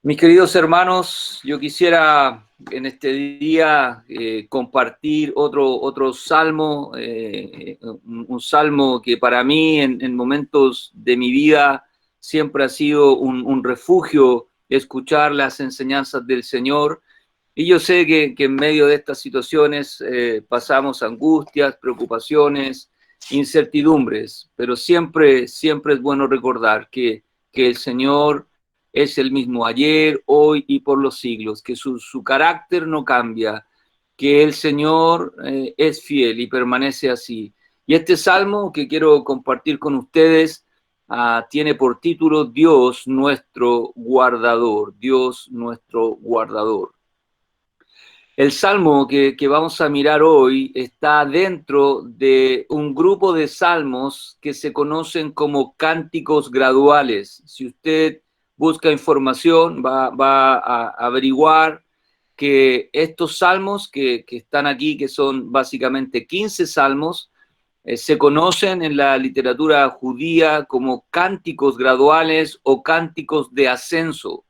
Mis queridos hermanos, yo quisiera en este día compartir otro salmo, un salmo que para mí en momentos de mi vida siempre ha sido un refugio, escuchar las enseñanzas del Señor. Y yo sé que en medio de estas situaciones pasamos angustias, preocupaciones, incertidumbres, pero siempre es bueno recordar que el Señor es el mismo ayer, hoy y por los siglos, que su carácter no cambia, que el Señor es fiel y permanece así. Y este salmo que quiero compartir con ustedes tiene por título Dios nuestro guardador, Dios nuestro guardador. El salmo que vamos a mirar hoy está dentro de un grupo de salmos que se conocen como cánticos graduales. Si usted busca información, va a averiguar que estos salmos que están aquí, que son básicamente 15 salmos, se conocen en la literatura judía como cánticos graduales o cánticos de ascenso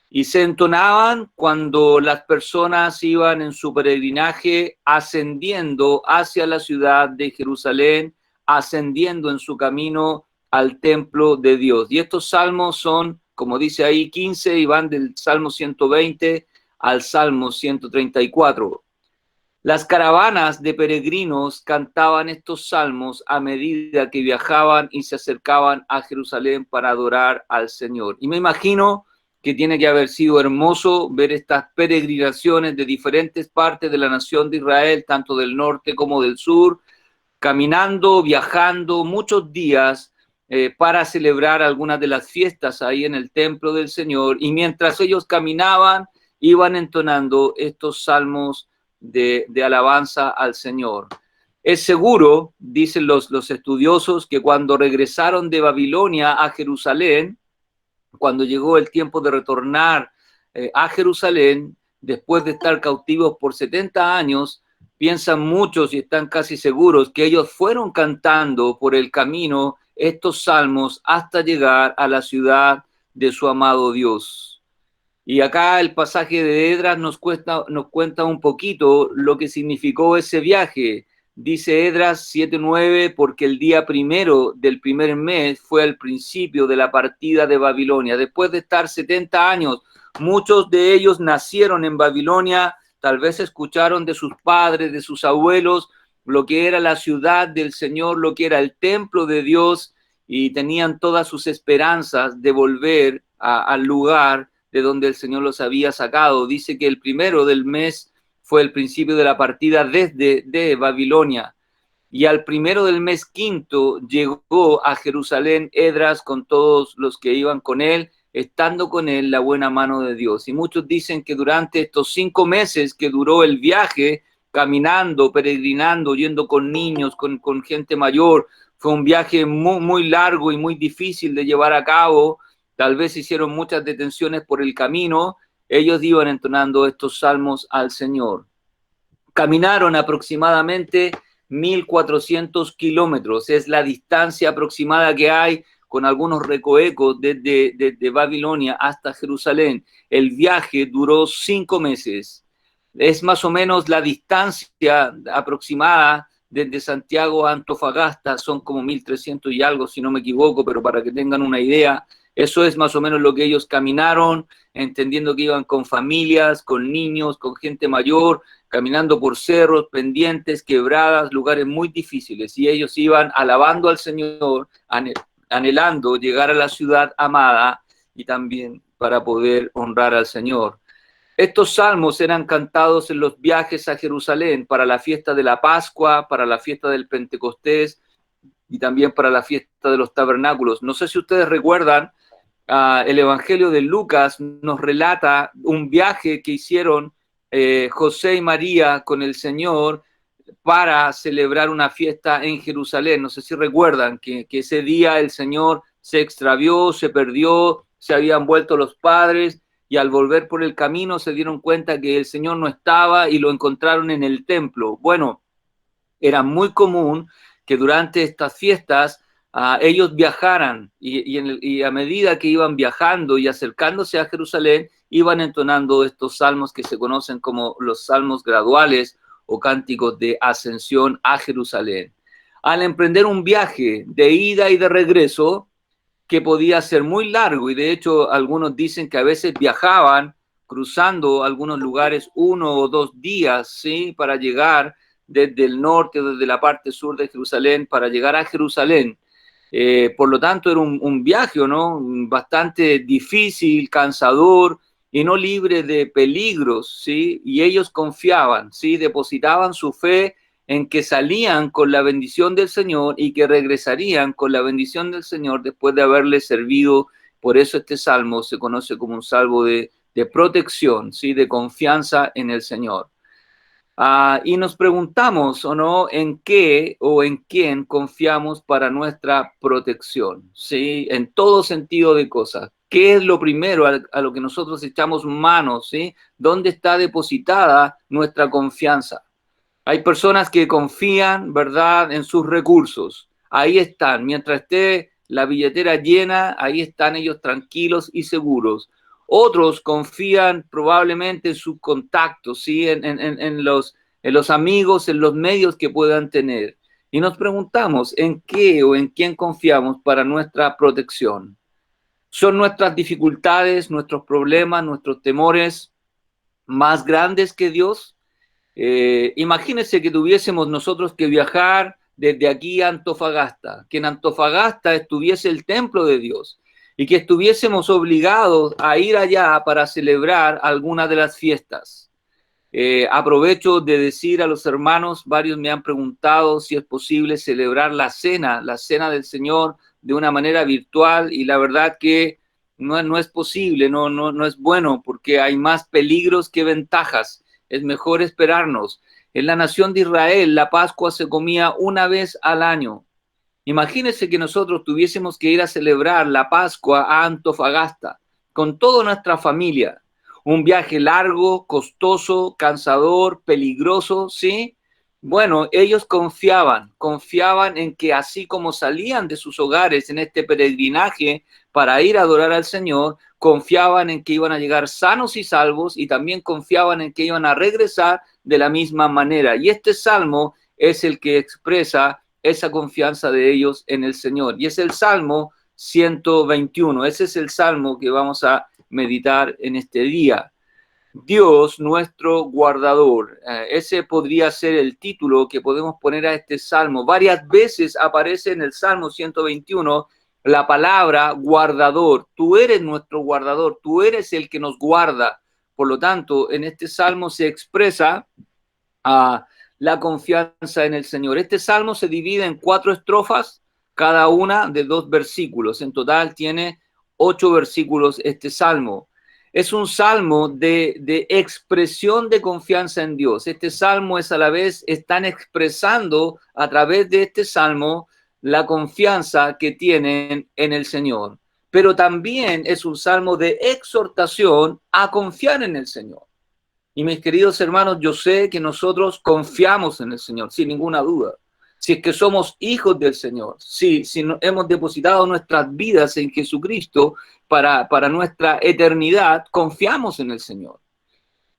y se entonaban cuando las personas iban en su peregrinaje ascendiendo hacia la ciudad de Jerusalén, ascendiendo en su camino al templo de Dios. Y estos salmos son, como dice ahí, 15 y van del Salmo 120 al Salmo 134. Las caravanas de peregrinos cantaban estos salmos a medida que viajaban y se acercaban a Jerusalén para adorar al Señor. Y me imagino que tiene que haber sido hermoso ver estas peregrinaciones de diferentes partes de la nación de Israel, tanto del norte como del sur, caminando, viajando muchos días para celebrar algunas de las fiestas ahí en el templo del Señor. Y mientras ellos caminaban, iban entonando estos salmos de alabanza al Señor. Es seguro, dicen los estudiosos, que cuando regresaron de Babilonia a Jerusalén, cuando llegó el tiempo de retornar a Jerusalén, después de estar cautivos por 70 años, piensan muchos y están casi seguros que ellos fueron cantando por el camino estos salmos hasta llegar a la ciudad de su amado Dios. Y acá el pasaje de Esdras nos cuenta un poquito lo que significó ese viaje. Dice Esdras 7:9, porque el día primero del primer mes fue al principio de la partida de Babilonia. Después de estar 70 años, muchos de ellos nacieron en Babilonia, tal vez escucharon de sus padres, de sus abuelos, lo que era la ciudad del Señor, lo que era el templo de Dios, y tenían todas sus esperanzas de volver al lugar de donde el Señor los había sacado. Dice que el primero del mes fue el principio de la partida desde Babilonia. Y al primero del mes quinto llegó a Jerusalén Esdras con todos los que iban con él, estando con él la buena mano de Dios. Y muchos dicen que durante estos 5 meses que duró el viaje, caminando, peregrinando, yendo con niños, con gente mayor, fue un viaje muy largo y muy difícil de llevar a cabo. Tal vez hicieron muchas detenciones por el camino. Ellos iban entonando estos salmos al Señor. Caminaron aproximadamente 1.400 kilómetros. Es la distancia aproximada que hay con algunos recoecos desde Babilonia hasta Jerusalén. El viaje duró 5 meses. Es más o menos la distancia aproximada desde Santiago a Antofagasta, son como 1.300 y algo, si no me equivoco, pero para que tengan una idea, eso es más o menos lo que ellos caminaron, entendiendo que iban con familias, con niños, con gente mayor, caminando por cerros, pendientes, quebradas, lugares muy difíciles, y ellos iban alabando al Señor, anhelando llegar a la ciudad amada y también para poder honrar al Señor. Estos salmos eran cantados en los viajes a Jerusalén para la fiesta de la Pascua, para la fiesta del Pentecostés y también para la fiesta de los tabernáculos. No sé si ustedes recuerdan, el Evangelio de Lucas nos relata un viaje que hicieron José y María con el Señor para celebrar una fiesta en Jerusalén. No sé si recuerdan que ese día el Señor se extravió, se perdió, se habían vuelto los padres y al volver por el camino se dieron cuenta que el Señor no estaba y lo encontraron en el templo. Bueno, era muy común que durante estas fiestas ellos viajaran y a medida que iban viajando y acercándose a Jerusalén, iban entonando estos salmos que se conocen como los salmos graduales o cánticos de ascensión a Jerusalén. Al emprender un viaje de ida y de regreso, que podía ser muy largo, y de hecho algunos dicen que a veces viajaban cruzando algunos lugares 1 o 2 días, ¿sí? Para llegar desde el norte, desde la parte sur de Jerusalén, para llegar a Jerusalén. Por lo tanto, era un viaje, ¿no? Bastante difícil, cansador y no libre de peligros, ¿sí? Y ellos confiaban, ¿sí? Depositaban su fe en que salían con la bendición del Señor y que regresarían con la bendición del Señor después de haberle servido. Por eso este salmo se conoce como un salmo de protección, ¿sí? De confianza en el Señor. Y nos preguntamos, ¿o no?, en qué o en quién confiamos para nuestra protección, ¿sí? En todo sentido de cosas. ¿Qué es lo primero a lo que nosotros echamos manos, ¿sí? ¿Dónde está depositada nuestra confianza? Hay personas que confían, ¿verdad?, en sus recursos. Ahí están. Mientras esté la billetera llena, ahí están ellos tranquilos y seguros. Otros confían probablemente en sus contactos, ¿sí? En los amigos, en los medios que puedan tener. Y nos preguntamos, ¿en qué o en quién confiamos para nuestra protección? ¿Son nuestras dificultades, nuestros problemas, nuestros temores más grandes que Dios? Imagínense que tuviésemos nosotros que viajar desde aquí a Antofagasta, que en Antofagasta estuviese el templo de Dios y que estuviésemos obligados a ir allá para celebrar alguna de las fiestas. Aprovecho de decir a los hermanos, varios me han preguntado si es posible celebrar la cena del Señor de una manera virtual, y la verdad que no es posible, no es bueno, porque hay más peligros que ventajas. Es mejor esperarnos. En la nación de Israel, la Pascua se comía una vez al año. Imagínense que nosotros tuviésemos que ir a celebrar la Pascua a Antofagasta con toda nuestra familia. Un viaje largo, costoso, cansador, peligroso, ¿sí? Bueno, ellos confiaban en que así como salían de sus hogares en este peregrinaje para ir a adorar al Señor, confiaban en que iban a llegar sanos y salvos, y también confiaban en que iban a regresar de la misma manera. Y este salmo es el que expresa esa confianza de ellos en el Señor. Y es el Salmo 121. Ese es el salmo que vamos a meditar en este día. Dios, nuestro guardador. Ese podría ser el título que podemos poner a este salmo. Varias veces aparece en el Salmo 121 la palabra guardador. Tú eres nuestro guardador, tú eres el que nos guarda. Por lo tanto, en este salmo se expresa la confianza en el Señor. Este salmo se divide en 4 estrofas, cada una de 2 versículos. En total tiene 8 versículos este salmo. Es un salmo de expresión de confianza en Dios. Este salmo es a la vez, están expresando a través de este salmo la confianza que tienen en el Señor. Pero también es un salmo de exhortación a confiar en el Señor. Y mis queridos hermanos, yo sé que nosotros confiamos en el Señor, sin ninguna duda. Si es que somos hijos del Señor, si hemos depositado nuestras vidas en Jesucristo para nuestra eternidad, confiamos en el Señor.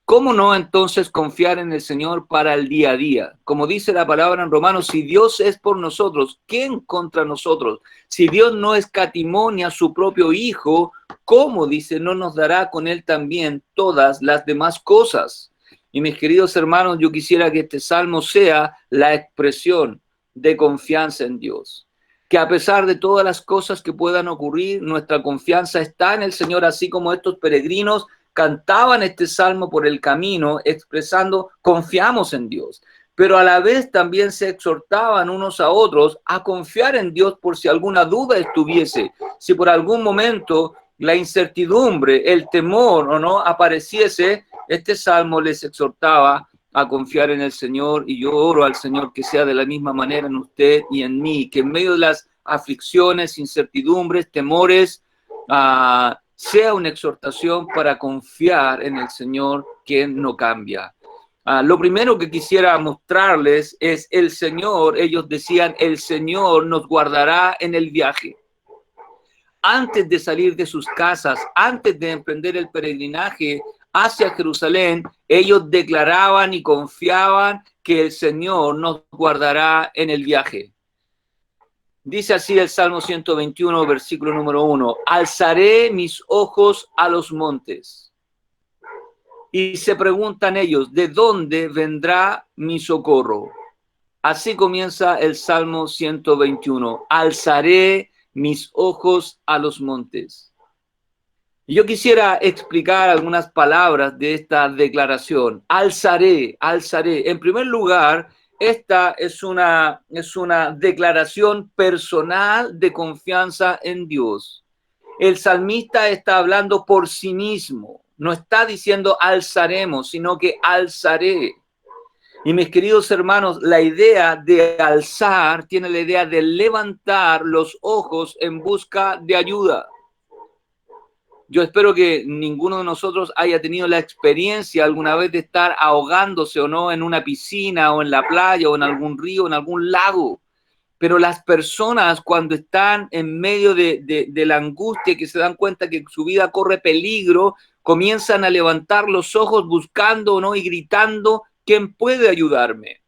¿Cómo no entonces confiar en el Señor para el día a día? Como dice la palabra en Romanos, si Dios es por nosotros, ¿quién contra nosotros? Si Dios no escatimó ni a su propio Hijo, ¿cómo, dice, no nos dará con Él también todas las demás cosas? Y mis queridos hermanos, yo quisiera que este salmo sea la expresión de confianza en Dios. Que a pesar de todas las cosas que puedan ocurrir, nuestra confianza está en el Señor, así como estos peregrinos cantaban este salmo por el camino, expresando, confiamos en Dios. Pero a la vez también se exhortaban unos a otros a confiar en Dios por si alguna duda estuviese, si por algún momento la incertidumbre, el temor o no apareciese. Este salmo les exhortaba a confiar en el Señor, y yo oro al Señor que sea de la misma manera en usted y en mí, que en medio de las aflicciones, incertidumbres, temores, sea una exhortación para confiar en el Señor, que no cambia. Lo primero que quisiera mostrarles es el Señor. Ellos decían, el Señor nos guardará en el viaje. Antes de salir de sus casas, antes de emprender el peregrinaje hacia Jerusalén, ellos declaraban y confiaban que el Señor nos guardará en el viaje. Dice así el Salmo 121, versículo número 1, alzaré mis ojos a los montes. Y se preguntan ellos, ¿de dónde vendrá mi socorro? Así comienza el Salmo 121, alzaré mis ojos a los montes. Y yo quisiera explicar algunas palabras de esta declaración. Alzaré, alzaré. En primer lugar, esta es una declaración personal de confianza en Dios. El salmista está hablando por sí mismo. No está diciendo alzaremos, sino que alzaré. Y mis queridos hermanos, la idea de alzar tiene la idea de levantar los ojos en busca de ayuda. Yo espero que ninguno de nosotros haya tenido la experiencia alguna vez de estar ahogándose o no en una piscina o en la playa o en algún río, en algún lago. Pero las personas cuando están en medio de la angustia, que se dan cuenta que su vida corre peligro, comienzan a levantar los ojos buscando o no y gritando, ¿quién puede ayudarme?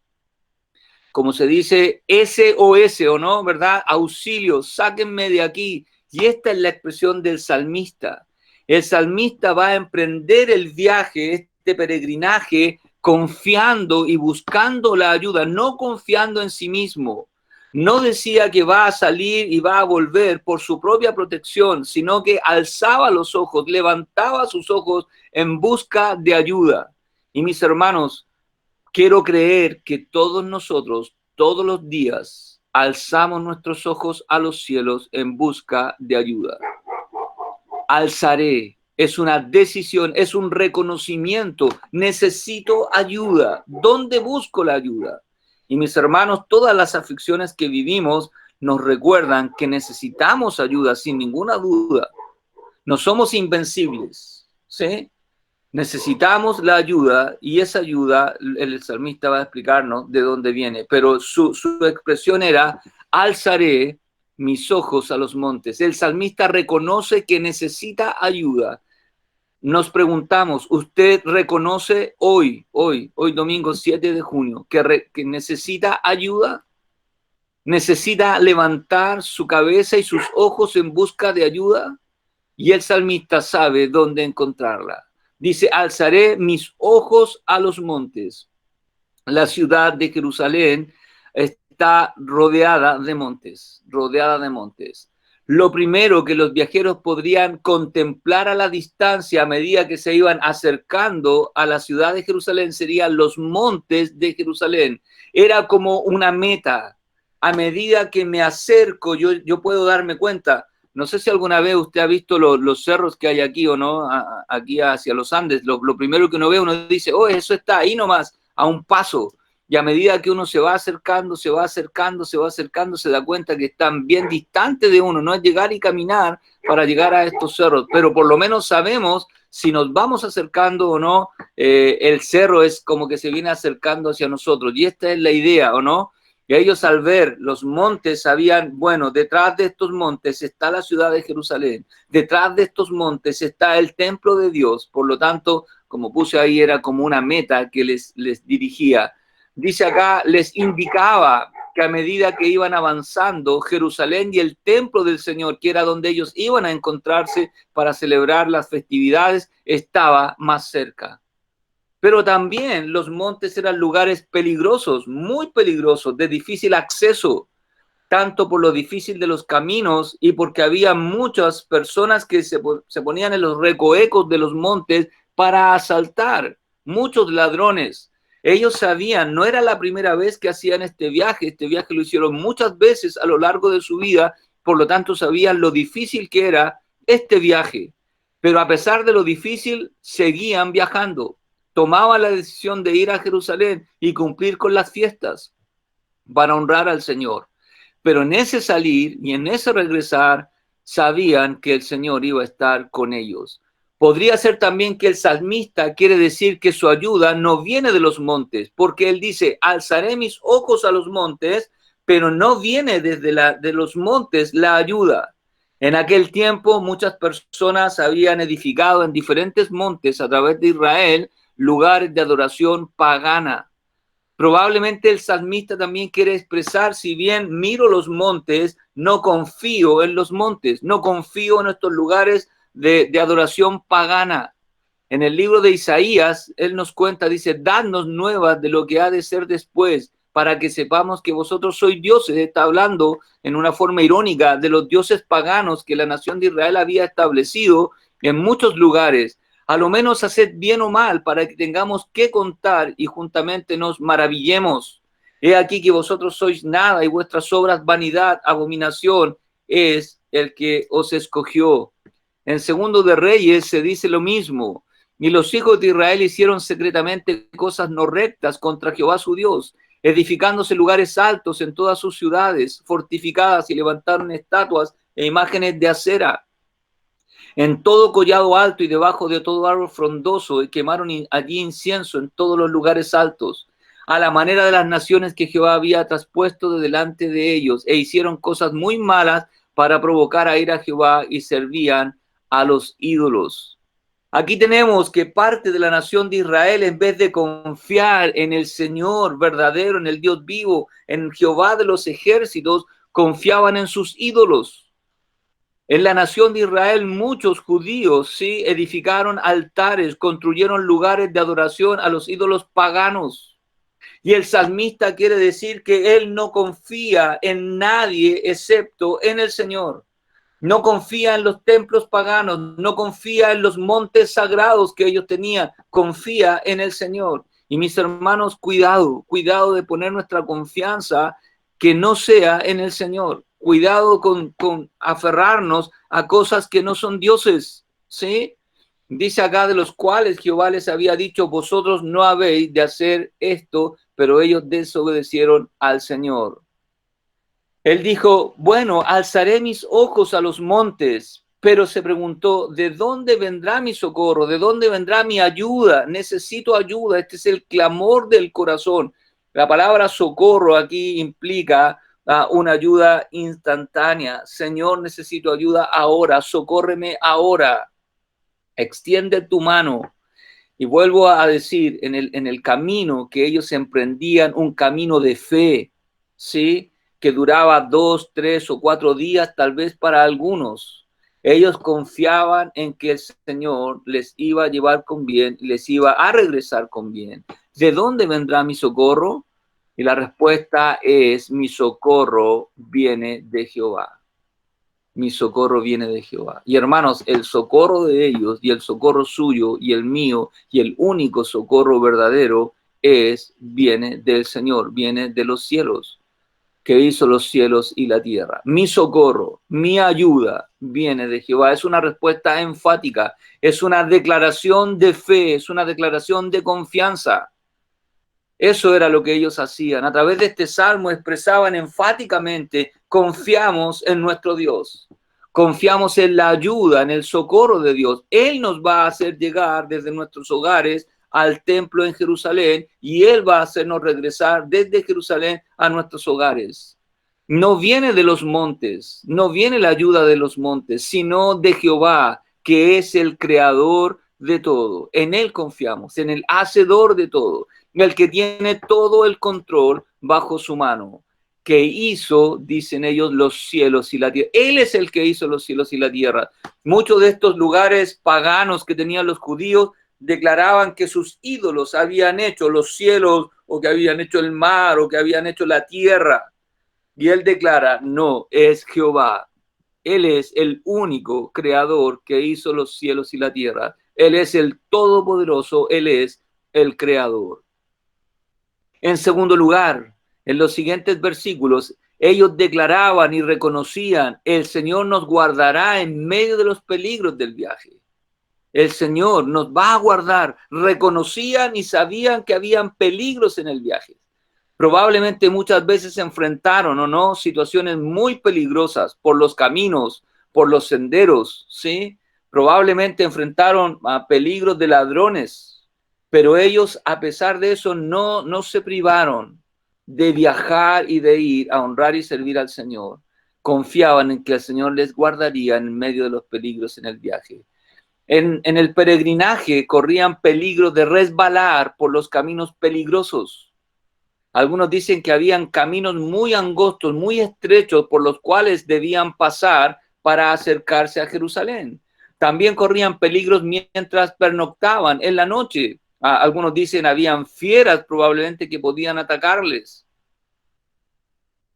Como se dice, SOS o no, ¿verdad? Auxilio, sáquenme de aquí. Y esta es la expresión del salmista. El salmista va a emprender el viaje, este peregrinaje, confiando y buscando la ayuda, no confiando en sí mismo. No decía que va a salir y va a volver por su propia protección, sino que alzaba los ojos, levantaba sus ojos en busca de ayuda. Y mis hermanos, quiero creer que todos nosotros, todos los días, alzamos nuestros ojos a los cielos en busca de ayuda. Alzaré, es una decisión, es un reconocimiento. Necesito ayuda. ¿Dónde busco la ayuda? Y mis hermanos, todas las aflicciones que vivimos nos recuerdan que necesitamos ayuda sin ninguna duda. No somos invencibles, ¿sí? Necesitamos la ayuda y esa ayuda, el salmista va a explicarnos de dónde viene, pero su expresión era, alzaré mis ojos a los montes. El salmista reconoce que necesita ayuda. Nos preguntamos, ¿usted reconoce hoy domingo 7 de junio, que necesita ayuda? ¿Necesita levantar su cabeza y sus ojos en busca de ayuda? Y el salmista sabe dónde encontrarla. Dice, alzaré mis ojos a los montes. La ciudad de Jerusalén está rodeada de montes, rodeada de montes. Lo primero que los viajeros podrían contemplar a la distancia a medida que se iban acercando a la ciudad de Jerusalén serían los montes de Jerusalén. Era como una meta. A medida que me acerco, yo puedo darme cuenta. No sé si alguna vez usted ha visto los cerros que hay aquí o no, aquí hacia los Andes. Lo primero que uno ve, uno dice, oh, eso está ahí nomás, a un paso. Y a medida que uno se va acercando, se da cuenta que están bien distantes de uno. No es llegar y caminar para llegar a estos cerros, pero por lo menos sabemos si nos vamos acercando o no. El cerro es como que se viene acercando hacia nosotros. Y esta es la idea, ¿o no? Y ellos al ver los montes sabían, bueno, detrás de estos montes está la ciudad de Jerusalén, detrás de estos montes está el templo de Dios, por lo tanto, como puse ahí, era como una meta que les dirigía. Dice acá, les indicaba que a medida que iban avanzando, Jerusalén y el templo del Señor, que era donde ellos iban a encontrarse para celebrar las festividades, estaba más cerca. Pero también los montes eran lugares peligrosos, muy peligrosos, de difícil acceso, tanto por lo difícil de los caminos y porque había muchas personas que se ponían en los recovecos de los montes para asaltar, muchos ladrones. Ellos sabían, no era la primera vez que hacían este viaje lo hicieron muchas veces a lo largo de su vida, por lo tanto sabían lo difícil que era este viaje. Pero a pesar de lo difícil, seguían viajando. Tomaban la decisión de ir a Jerusalén y cumplir con las fiestas para honrar al Señor. Pero en ese salir y en ese regresar, sabían que el Señor iba a estar con ellos. Podría ser también que el salmista quiere decir que su ayuda no viene de los montes, porque él dice, alzaré mis ojos a los montes, pero no viene de los montes la ayuda. En aquel tiempo muchas personas habían edificado en diferentes montes a través de Israel lugares de adoración pagana. Probablemente el salmista también quiere expresar, si bien miro los montes, no confío en los montes, no confío en estos lugares de adoración pagana. En el libro de Isaías, él nos cuenta, dice, dadnos nuevas de lo que ha de ser después, para que sepamos que vosotros sois dioses. Está hablando en una forma irónica de los dioses paganos que la nación de Israel había establecido en muchos lugares. A lo menos haced bien o mal para que tengamos que contar y juntamente nos maravillemos. He aquí que vosotros sois nada y vuestras obras vanidad, abominación es el que os escogió. En Segundo de Reyes se dice lo mismo. Y los hijos de Israel hicieron secretamente cosas no rectas contra Jehová su Dios, edificándose lugares altos en todas sus ciudades, fortificadas, y levantaron estatuas e imágenes de acera en todo collado alto y debajo de todo árbol frondoso, y quemaron allí incienso en todos los lugares altos, a la manera de las naciones que Jehová había traspuesto de delante de ellos, e hicieron cosas muy malas para provocar a ira a Jehová, y servían a los ídolos. Aquí tenemos que parte de la nación de Israel, en vez de confiar en el Señor verdadero, en el Dios vivo, en Jehová de los ejércitos, confiaban en sus ídolos. En la nación de Israel muchos judíos sí edificaron altares, construyeron lugares de adoración a los ídolos paganos. Y el salmista quiere decir que él no confía en nadie excepto en el Señor. No confía en los templos paganos, no confía en los montes sagrados que ellos tenían, confía en el Señor. Y mis hermanos, cuidado de poner nuestra confianza que no sea en el Señor. Cuidado con aferrarnos a cosas que no son dioses, ¿sí? Dice acá, de los cuales Jehová les había dicho, vosotros no habéis de hacer esto, pero ellos desobedecieron al Señor. Él dijo, bueno, alzaré mis ojos a los montes, pero se preguntó, ¿de dónde vendrá mi socorro? ¿De dónde vendrá mi ayuda? Necesito ayuda. Este es el clamor del corazón. La palabra socorro aquí implica una ayuda instantánea. Señor, necesito ayuda ahora, socórreme ahora. Extiende tu mano. Y vuelvo a decir, en el camino que ellos emprendían, un camino de fe, ¿sí? Que duraba 2, 3 o 4 días, tal vez para algunos. Ellos confiaban en que el Señor les iba a llevar con bien, les iba a regresar con bien. ¿De dónde vendrá mi socorro? Y la respuesta es, mi socorro viene de Jehová. Mi socorro viene de Jehová. Y hermanos, el socorro de ellos y el socorro suyo y el mío y el único socorro verdadero viene del Señor, viene de los cielos, que hizo los cielos y la tierra. Mi socorro, mi ayuda viene de Jehová. Es una respuesta enfática, es una declaración de fe, es una declaración de confianza. Eso era lo que ellos hacían. A través de este salmo expresaban enfáticamente, confiamos en nuestro Dios. Confiamos en la ayuda, en el socorro de Dios. Él nos va a hacer llegar desde nuestros hogares al templo en Jerusalén y Él va a hacernos regresar desde Jerusalén a nuestros hogares. No viene de los montes, no viene la ayuda de los montes, sino de Jehová, que es el creador de todo. En Él confiamos, en el hacedor de todo, el que tiene todo el control bajo su mano, que hizo, dicen ellos, los cielos y la tierra. Él es el que hizo los cielos y la tierra. Muchos de estos lugares paganos que tenían los judíos declaraban que sus ídolos habían hecho los cielos, o que habían hecho el mar, o que habían hecho la tierra. Y él declara, no, es Jehová. Él es el único creador que hizo los cielos y la tierra. Él es el todopoderoso, Él es el creador. En segundo lugar, en los siguientes versículos, ellos declaraban y reconocían, el Señor nos guardará en medio de los peligros del viaje. El Señor nos va a guardar. Reconocían y sabían que habían peligros en el viaje. Probablemente muchas veces se enfrentaron o no situaciones muy peligrosas por los caminos, por los senderos, ¿sí? Probablemente enfrentaron a peligros de ladrones, pero ellos, a pesar de eso, no se privaron de viajar y de ir a honrar y servir al Señor. Confiaban en que el Señor les guardaría en medio de los peligros en el viaje. En el peregrinaje corrían peligro de resbalar por los caminos peligrosos. Algunos dicen que habían caminos muy angostos, muy estrechos, por los cuales debían pasar para acercarse a Jerusalén. También corrían peligros mientras pernoctaban en la noche. Algunos dicen habían fieras probablemente que podían atacarles.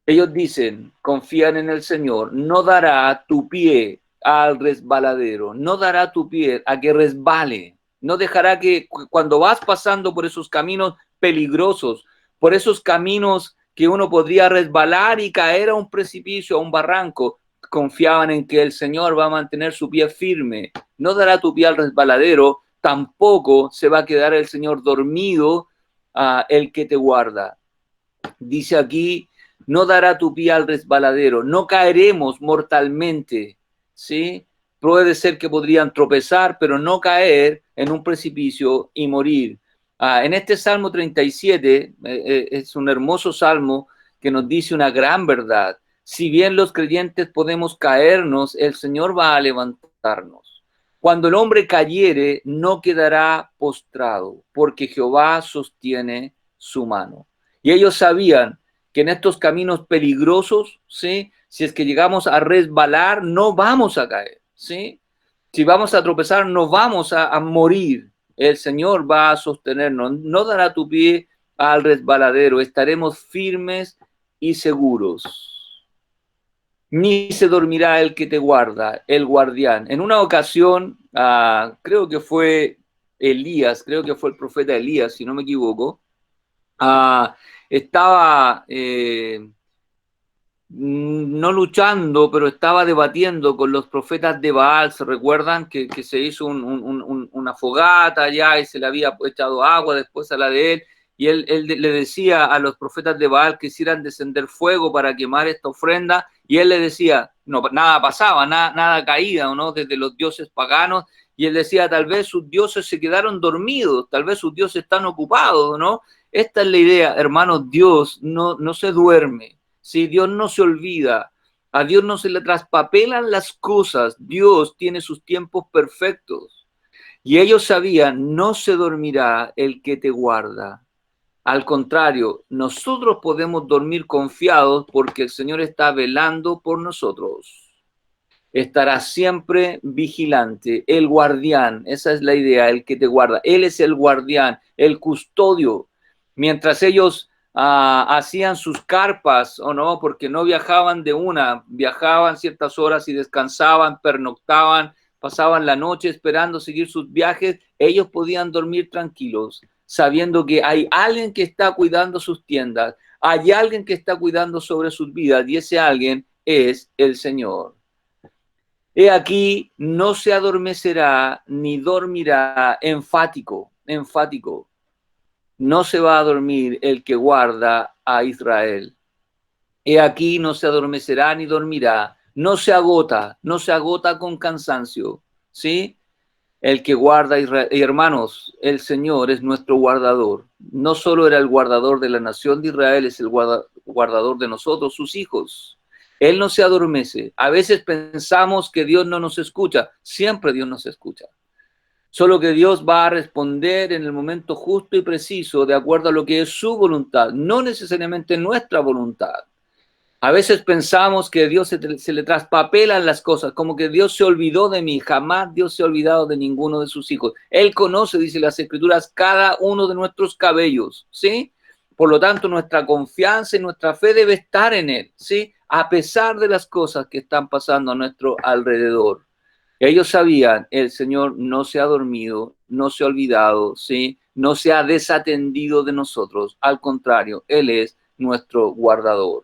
Ellos dicen, confían en el Señor, no dará tu pie al resbaladero, no dará tu pie a que resbale, no dejará que cuando vas pasando por esos caminos peligrosos, por esos caminos que uno podría resbalar y caer a un precipicio, a un barranco, confiaban en que el Señor va a mantener su pie firme, no dará tu pie al resbaladero, tampoco se va a quedar el Señor dormido, el que te guarda. Dice aquí, no dará tu pie al resbaladero, no caeremos mortalmente, ¿sí? Puede ser que podrían tropezar, pero no caer en un precipicio y morir. En este Salmo 37 es un hermoso salmo que nos dice una gran verdad. Si bien los creyentes podemos caernos, el Señor va a levantarnos. Cuando el hombre cayere, no quedará postrado, porque Jehová sostiene su mano. Y ellos sabían que en estos caminos peligrosos, ¿sí? Si es que llegamos a resbalar, no vamos a caer, ¿sí? Si vamos a tropezar, no vamos a morir. El Señor va a sostenernos, no dará tu pie al resbaladero, estaremos firmes y seguros. Ni se dormirá el que te guarda, el guardián. En una ocasión, creo que fue Elías, creo que fue el profeta Elías, si no me equivoco, estaba no luchando, pero estaba debatiendo con los profetas de Baal. ¿Se recuerdan que se hizo una fogata allá y se le había echado agua después a la de él? Y él le decía a los profetas de Baal que hicieran descender fuego para quemar esta ofrenda, y él le decía, no, nada pasaba, nada caía, ¿no? Desde los dioses paganos, y él decía, tal vez sus dioses se quedaron dormidos, tal vez sus dioses están ocupados, ¿no? Esta es la idea, hermanos, Dios no se duerme, ¿sí? Dios no se olvida, a Dios no se le traspapelan las cosas, Dios tiene sus tiempos perfectos. Y ellos sabían, no se dormirá el que te guarda. Al contrario, nosotros podemos dormir confiados porque el Señor está velando por nosotros. Estará siempre vigilante, el guardián, esa es la idea, el que te guarda. Él es el guardián, el custodio. Mientras ellos hacían sus carpas, o no, porque no viajaban de una, viajaban ciertas horas y descansaban, pernoctaban, pasaban la noche esperando seguir sus viajes, ellos podían dormir tranquilos, sabiendo que hay alguien que está cuidando sus tiendas, hay alguien que está cuidando sobre sus vidas, y ese alguien es el Señor. He aquí, no se adormecerá ni dormirá, enfático, no se va a dormir el que guarda a Israel. He aquí, no se adormecerá ni dormirá, no se agota con cansancio, ¿sí? El que guarda a Israel. Y hermanos, el Señor es nuestro guardador. No solo era el guardador de la nación de Israel, es el guardador de nosotros, sus hijos. Él no se adormece. A veces pensamos que Dios no nos escucha. Siempre Dios nos escucha. Solo que Dios va a responder en el momento justo y preciso de acuerdo a lo que es su voluntad, no necesariamente nuestra voluntad. A veces pensamos que Dios se le traspapelan las cosas, como que Dios se olvidó de mí. Jamás Dios se ha olvidado de ninguno de sus hijos. Él conoce, dice las Escrituras, cada uno de nuestros cabellos, ¿sí? Por lo tanto, nuestra confianza y nuestra fe debe estar en Él, ¿sí? A pesar de las cosas que están pasando a nuestro alrededor. Ellos sabían, el Señor no se ha dormido, no se ha olvidado, ¿sí? No se ha desatendido de nosotros. Al contrario, Él es nuestro guardador.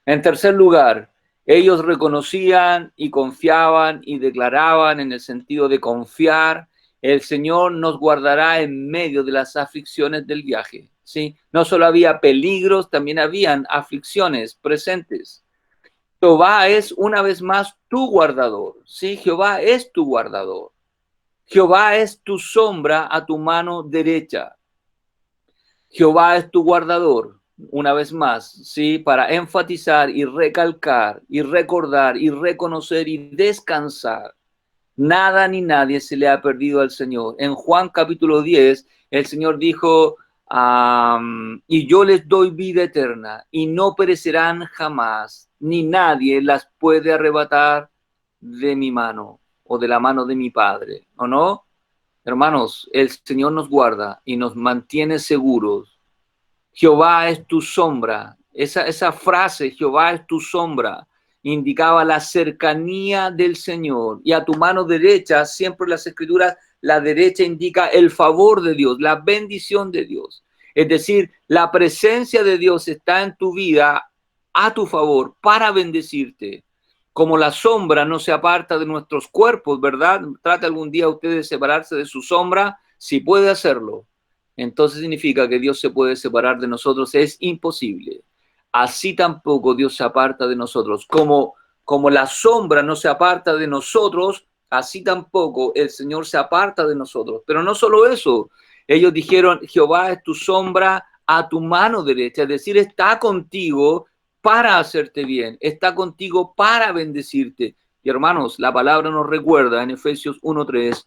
En tercer lugar, ellos reconocían y confiaban y declaraban en el sentido de confiar, el Señor nos guardará en medio de las aflicciones del viaje, ¿sí? No solo había peligros, también habían aflicciones presentes. Jehová es una vez más tu guardador. Sí, Jehová es tu guardador. Jehová es tu sombra a tu mano derecha. Jehová es tu guardador, una vez más, ¿sí? Para enfatizar y recalcar y recordar y reconocer y descansar. Nada ni nadie se le ha perdido al Señor. En Juan capítulo 10, el Señor dijo, y yo les doy vida eterna y no perecerán jamás, ni nadie las puede arrebatar de mi mano o de la mano de mi Padre, ¿o no? Hermanos, el Señor nos guarda y nos mantiene seguros. Jehová es tu sombra. Esa frase, Jehová es tu sombra, indicaba la cercanía del Señor. Y a tu mano derecha, siempre en las Escrituras, la derecha indica el favor de Dios, la bendición de Dios. Es decir, la presencia de Dios está en tu vida a tu favor para bendecirte. Como la sombra no se aparta de nuestros cuerpos, ¿verdad? Trate algún día usted de separarse de su sombra, si puede hacerlo. Entonces significa que Dios se puede separar de nosotros, es imposible. Así tampoco Dios se aparta de nosotros. Como la sombra no se aparta de nosotros, así tampoco el Señor se aparta de nosotros. Pero no solo eso, ellos dijeron, Jehová es tu sombra a tu mano derecha, es decir, está contigo para hacerte bien, está contigo para bendecirte. Y hermanos, la palabra nos recuerda en Efesios 1:3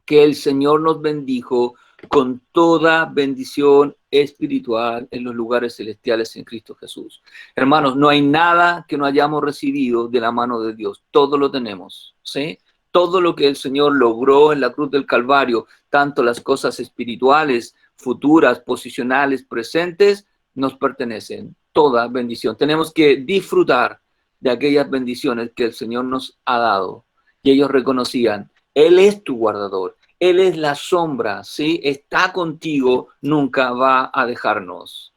que el Señor nos bendijo con toda bendición espiritual en los lugares celestiales en Cristo Jesús. Hermanos, no hay nada que no hayamos recibido de la mano de Dios. Todo lo tenemos, ¿sí? Todo lo que el Señor logró en la cruz del Calvario, tanto las cosas espirituales, futuras, posicionales, presentes, nos pertenecen. Toda bendición. Tenemos que disfrutar de aquellas bendiciones que el Señor nos ha dado. Y ellos reconocían, Él es tu guardador. Él es la sombra, ¿sí? Está contigo, nunca va a dejarnos.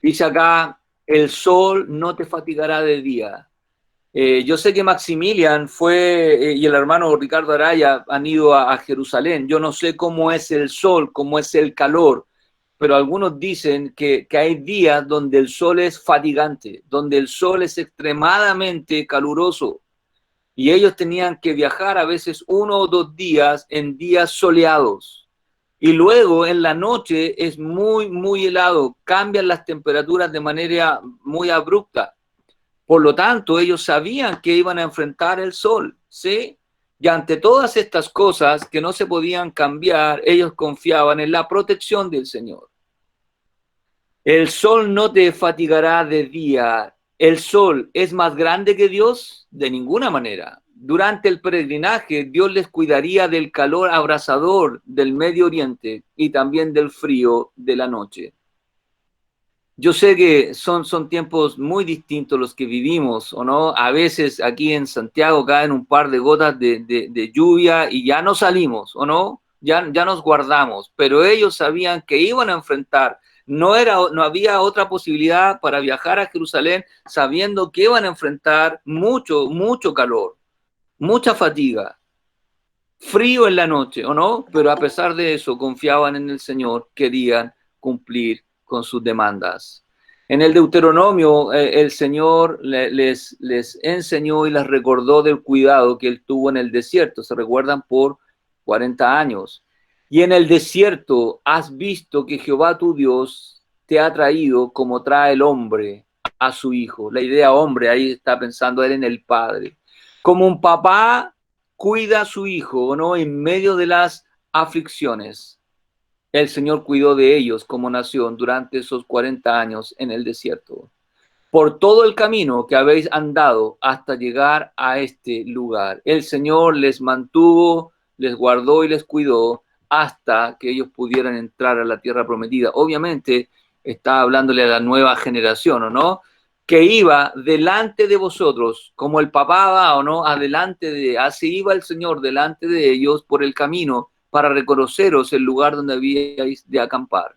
Dice acá, el sol no te fatigará de día. Yo sé que Maximilian fue y el hermano Ricardo Araya han ido a Jerusalén. Yo no sé cómo es el sol, cómo es el calor, pero algunos dicen que hay días donde el sol es fatigante, donde el sol es extremadamente caluroso. Y ellos tenían que viajar a veces 1 o 2 días en días soleados. Y luego en la noche es muy, muy helado. Cambian las temperaturas de manera muy abrupta. Por lo tanto, ellos sabían que iban a enfrentar el sol, ¿sí? Y ante todas estas cosas que no se podían cambiar, ellos confiaban en la protección del Señor. El sol no te fatigará de día. ¿El sol es más grande que Dios? De ninguna manera. Durante el peregrinaje, Dios les cuidaría del calor abrasador del Medio Oriente y también del frío de la noche. Yo sé que son tiempos muy distintos los que vivimos, ¿o no? A veces aquí en Santiago caen un par de gotas de lluvia y ya no salimos, ¿o no? Ya nos guardamos, pero ellos sabían que iban a enfrentar. No había otra posibilidad para viajar a Jerusalén sabiendo que iban a enfrentar mucho, mucho calor, mucha fatiga, frío en la noche, ¿o no? Pero a pesar de eso, confiaban en el Señor, querían cumplir con sus demandas. En el Deuteronomio, el Señor les enseñó y les recordó del cuidado que Él tuvo en el desierto. Se recuerdan por 40 años. Y en el desierto has visto que Jehová tu Dios te ha traído como trae el hombre a su hijo. La idea hombre, ahí está pensando él en el Padre. Como un papá cuida a su hijo, ¿no? En medio de las aflicciones. El Señor cuidó de ellos como nación durante esos 40 años en el desierto. Por todo el camino que habéis andado hasta llegar a este lugar. El Señor les mantuvo, les guardó y les cuidó hasta que ellos pudieran entrar a la tierra prometida. Obviamente está hablándole a la nueva generación, ¿o no? Que iba delante de vosotros, como el papá va, ¿o no? Así iba el Señor delante de ellos por el camino para reconoceros el lugar donde habíais de acampar.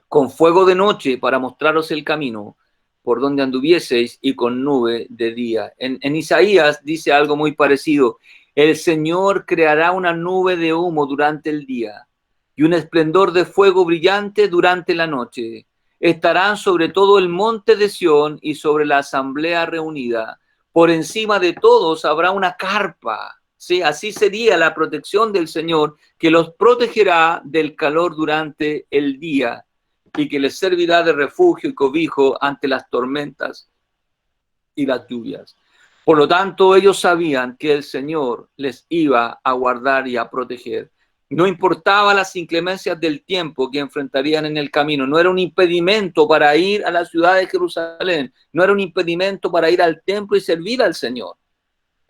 Con fuego de noche para mostraros el camino por donde anduvieseis y con nube de día. En Isaías dice algo muy parecido. El Señor creará una nube de humo durante el día y un esplendor de fuego brillante durante la noche. estarán sobre todo el monte de Sión y sobre la asamblea reunida. Por encima de todos habrá una carpa. ¿Sí? Así sería la protección del Señor, que los protegerá del calor durante el día y que les servirá de refugio y cobijo ante las tormentas y las lluvias. Por lo tanto, ellos sabían que el Señor les iba a guardar y a proteger. No importaba las inclemencias del tiempo que enfrentarían en el camino. No era un impedimento para ir a la ciudad de Jerusalén. No era un impedimento para ir al templo y servir al Señor.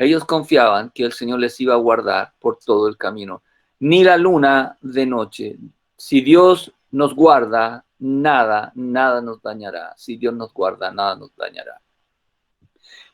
Ellos confiaban que el Señor les iba a guardar por todo el camino. Ni la luna de noche. Si Dios nos guarda, nada nos dañará. Si Dios nos guarda, nada nos dañará.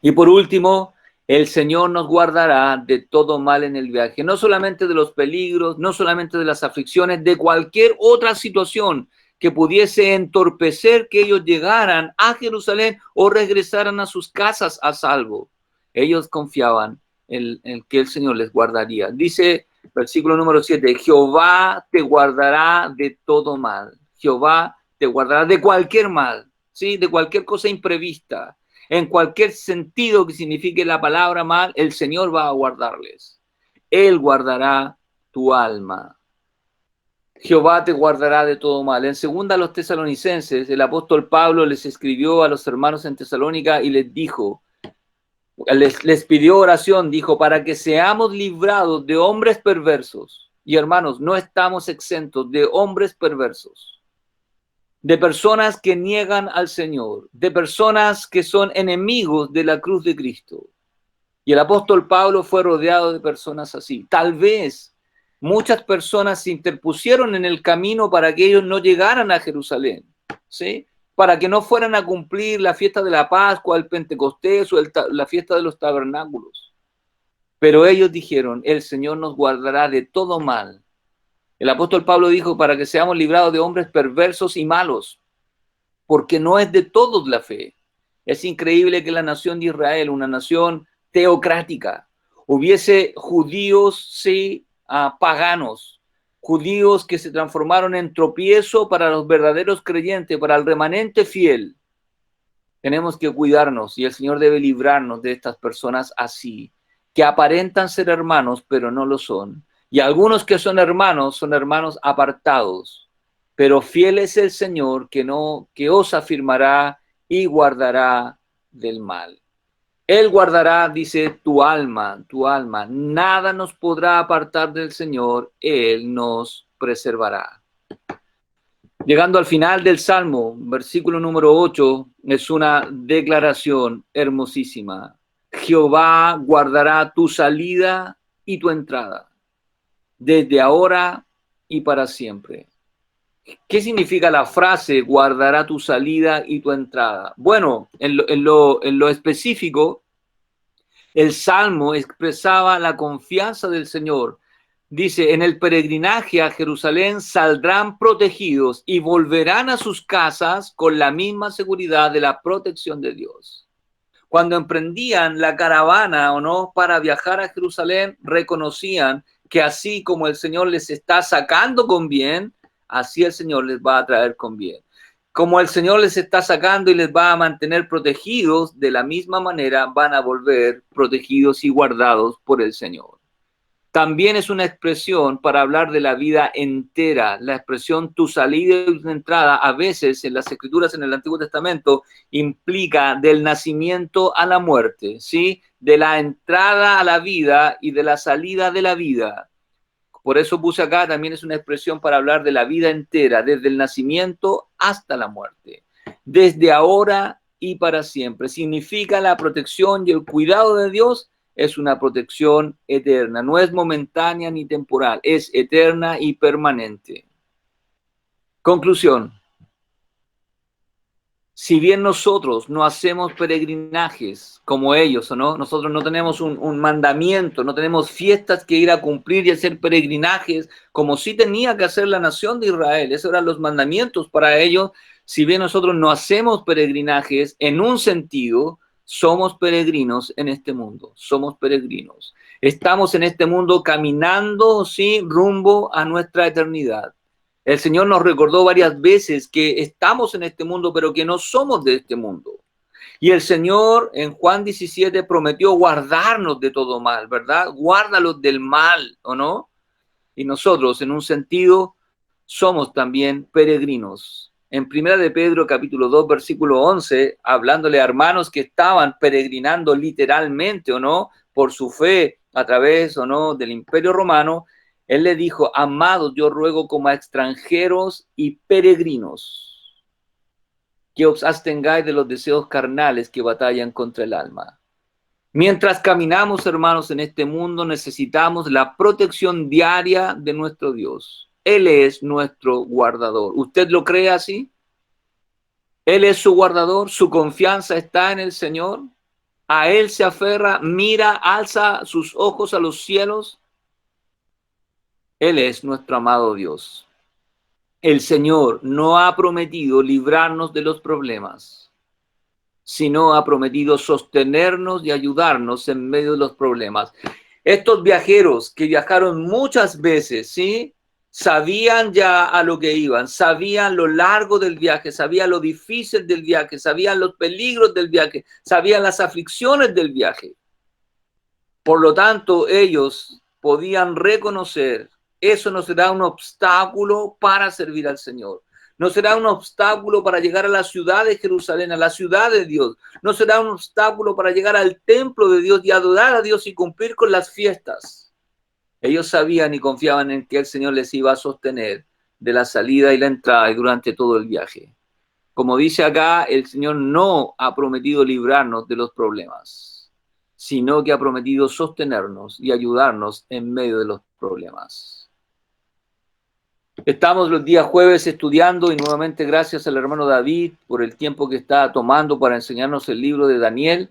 Y por último, el Señor nos guardará de todo mal en el viaje, no solamente de los peligros, no solamente de las aflicciones, de cualquier otra situación que pudiese entorpecer que ellos llegaran a Jerusalén o regresaran a sus casas a salvo. Ellos confiaban en que el Señor les guardaría. Dice versículo número 7, Jehová te guardará de todo mal. Jehová te guardará de cualquier mal, ¿sí? De cualquier cosa imprevista. En cualquier sentido que signifique la palabra mal, el Señor va a guardarles. Él guardará tu alma. Jehová te guardará de todo mal. En segunda a los tesalonicenses, el apóstol Pablo les escribió a los hermanos en Tesalónica y les dijo, les pidió oración, dijo, para que seamos librados de hombres perversos. Y hermanos, no estamos exentos de hombres perversos, de personas que niegan al Señor, de personas que son enemigos de la cruz de Cristo. Y el apóstol Pablo fue rodeado de personas así. Tal vez muchas personas se interpusieron en el camino para que ellos no llegaran a Jerusalén, ¿sí? Para que no fueran a cumplir la fiesta de la Pascua, el Pentecostés o la fiesta de los tabernáculos. Pero ellos dijeron, el Señor nos guardará de todo mal. El apóstol Pablo dijo, para que seamos librados de hombres perversos y malos, porque no es de todos la fe. Es increíble que la nación de Israel, una nación teocrática, hubiese judíos, sí, paganos, judíos que se transformaron en tropiezo para los verdaderos creyentes, para el remanente fiel. Tenemos que cuidarnos y el Señor debe librarnos de estas personas así, que aparentan ser hermanos, pero no lo son. Y algunos que son hermanos apartados, pero fiel es el Señor que os afirmará y guardará del mal. Él guardará, dice, tu alma, nada nos podrá apartar del Señor, Él nos preservará. Llegando al final del Salmo, versículo número 8, es una declaración hermosísima. Jehová guardará tu salida y tu entrada, desde ahora y para siempre. ¿Qué significa la frase guardará tu salida y tu entrada? Bueno, en lo específico, el Salmo expresaba la confianza del Señor. Dice, en el peregrinaje a Jerusalén saldrán protegidos y volverán a sus casas con la misma seguridad de la protección de Dios. Cuando emprendían la caravana o no para viajar a Jerusalén, reconocían que así como el Señor les está sacando con bien, así el Señor les va a traer con bien. Como el Señor les está sacando y les va a mantener protegidos, de la misma manera van a volver protegidos y guardados por el Señor. También es una expresión para hablar de la vida entera. La expresión tu salida y tu entrada, a veces en las Escrituras en el Antiguo Testamento, implica del nacimiento a la muerte, ¿sí? De la entrada a la vida y de la salida de la vida. Por eso puse acá, también es una expresión para hablar de la vida entera, desde el nacimiento hasta la muerte. Desde ahora y para siempre. Significa la protección y el cuidado de Dios. Es una protección eterna, no es momentánea ni temporal, es eterna y permanente. Conclusión. Si bien nosotros no hacemos peregrinajes como ellos, ¿o no? Nosotros no tenemos un mandamiento, no tenemos fiestas que ir a cumplir y hacer peregrinajes como sí tenía que hacer la nación de Israel. Esos eran los mandamientos para ellos. Si bien nosotros no hacemos peregrinajes, en un sentido, somos peregrinos en este mundo, somos peregrinos. Estamos en este mundo caminando, sí, rumbo a nuestra eternidad. El Señor nos recordó varias veces que estamos en este mundo, pero que no somos de este mundo. Y el Señor en Juan 17 prometió guardarnos de todo mal, ¿verdad? Guárdalos del mal, ¿o no? Y nosotros, en un sentido, somos también peregrinos. En Primera de Pedro, capítulo 2, versículo 11, hablándole a hermanos que estaban peregrinando literalmente, ¿o no? Por su fe a través, ¿o no?, del Imperio Romano, él le dijo: amados, yo ruego como a extranjeros y peregrinos, que os abstengáis de los deseos carnales que batallan contra el alma. Mientras caminamos, hermanos, en este mundo, necesitamos la protección diaria de nuestro Dios. Él es nuestro guardador. ¿Usted lo cree así? Él es su guardador, su confianza está en el Señor. A Él se aferra, mira, alza sus ojos a los cielos. Él es nuestro amado Dios. El Señor no ha prometido librarnos de los problemas, sino ha prometido sostenernos y ayudarnos en medio de los problemas. Estos viajeros que viajaron muchas veces, ¿sí?, sabían ya a lo que iban, sabían lo largo del viaje, sabían lo difícil del viaje, sabían los peligros del viaje, sabían las aflicciones del viaje. Por lo tanto, ellos podían reconocer, eso no será un obstáculo para servir al Señor. No será un obstáculo para llegar a la ciudad de Jerusalén, a la ciudad de Dios. No será un obstáculo para llegar al templo de Dios y adorar a Dios y cumplir con las fiestas. Ellos sabían y confiaban en que el Señor les iba a sostener de la salida y la entrada y durante todo el viaje. Como dice acá, el Señor no ha prometido librarnos de los problemas, sino que ha prometido sostenernos y ayudarnos en medio de los problemas. Estamos los días jueves estudiando, y nuevamente gracias al hermano David por el tiempo que está tomando para enseñarnos el libro de Daniel.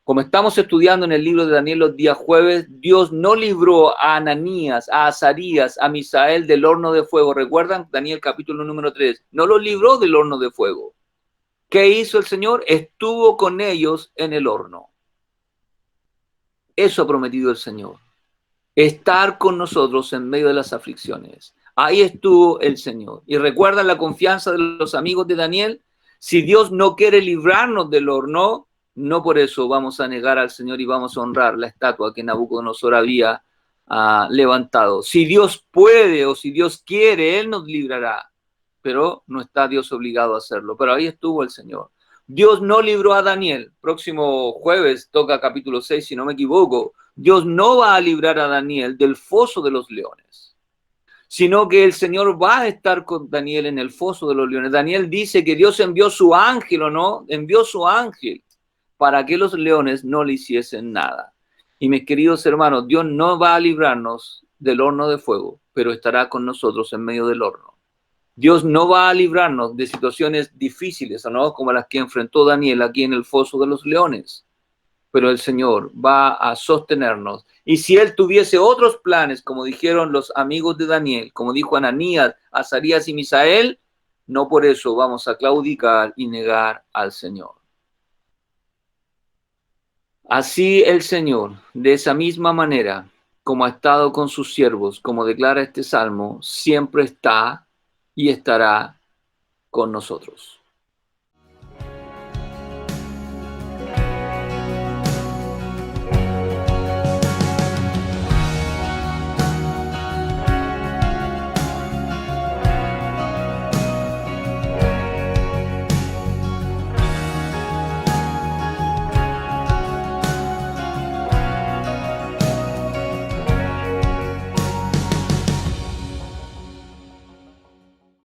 Como estamos estudiando en el libro de Daniel los días jueves, Dios no libró a Ananías, a Azarías, a Misael del horno de fuego. ¿Recuerdan? Daniel capítulo número 3. No los libró del horno de fuego. ¿Qué hizo el Señor? Estuvo con ellos en el horno. Eso ha prometido el Señor. Estar con nosotros en medio de las aflicciones. Ahí estuvo el Señor. Y recuerdan la confianza de los amigos de Daniel. Si Dios no quiere librarnos del horno, no por eso vamos a negar al Señor y vamos a honrar la estatua que Nabucodonosor había levantado. Si Dios puede o si Dios quiere, Él nos librará. Pero no está Dios obligado a hacerlo. Pero ahí estuvo el Señor. Dios no libró a Daniel. Próximo jueves toca capítulo 6, si no me equivoco. Dios no va a librar a Daniel del foso de los leones, sino que el Señor va a estar con Daniel en el foso de los leones. Daniel dice que Dios envió su ángel, ¿o no? Envió su ángel para que los leones no le hiciesen nada. Y mis queridos hermanos, Dios no va a librarnos del horno de fuego, pero estará con nosotros en medio del horno. Dios no va a librarnos de situaciones difíciles, ¿no?, como las que enfrentó Daniel aquí en el foso de los leones, pero el Señor va a sostenernos. Y si Él tuviese otros planes, como dijeron los amigos de Daniel, como dijo Ananías, Azarías y Misael, no por eso vamos a claudicar y negar al Señor. Así el Señor, de esa misma manera, como ha estado con sus siervos, como declara este salmo, siempre está y estará con nosotros.